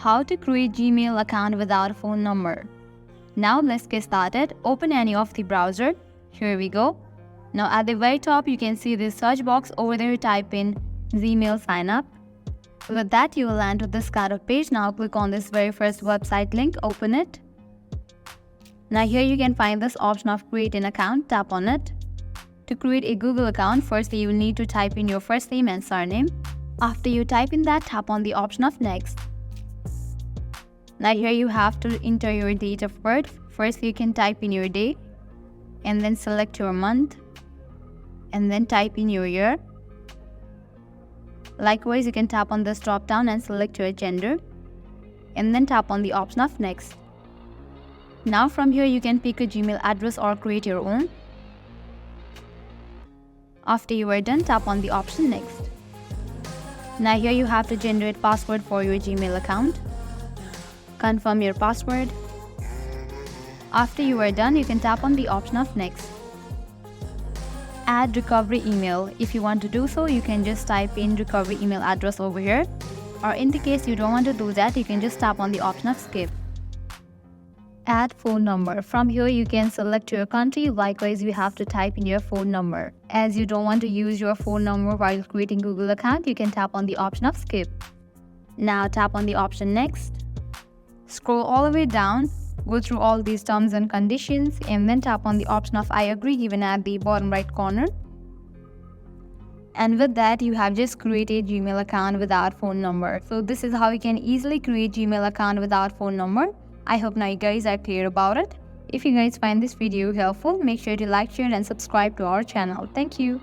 How to create Gmail account without a phone number. Now let's get started. Open any of the browser. Here we go. Now at the very top you can see this search box. Over there type in Gmail sign up. With that you will land to this kind of page. Now click on this very first website link. Open it. Now here you can find this option of create an account. Tap on it. To create a Google account, firstly you will need to type in your first name and surname. After you type in that, tap on the option of next. Now here you have to enter your date of birth. First you can type in your day and then select your month and then type in your year. Likewise, you can tap on this drop down and select your gender and then tap on the option of next. Now from here you can pick a Gmail address or create your own. After you are done, tap on the option next. Now here you have to generate password for your Gmail account. Confirm your password. After you are done, you can tap on the option of next. Add recovery email. If you want to do so, you can just type in recovery email address over here. Or in the case you don't want to do that, you can just tap on the option of skip. Add phone number. From here you can select your country. Likewise, you have to type in your phone number. As you don't want to use your phone number while creating Google account, you can tap on the option of skip. Now tap on the option next. Scroll all the way down, go through all these terms and conditions and then tap on the option of I agree given at the bottom right corner. And with that, you have just created Gmail account without phone number. So this is how you can easily create Gmail account without phone number. I hope now you guys are clear about it. If you guys find this video helpful, make sure to like, share and subscribe to our channel. Thank you.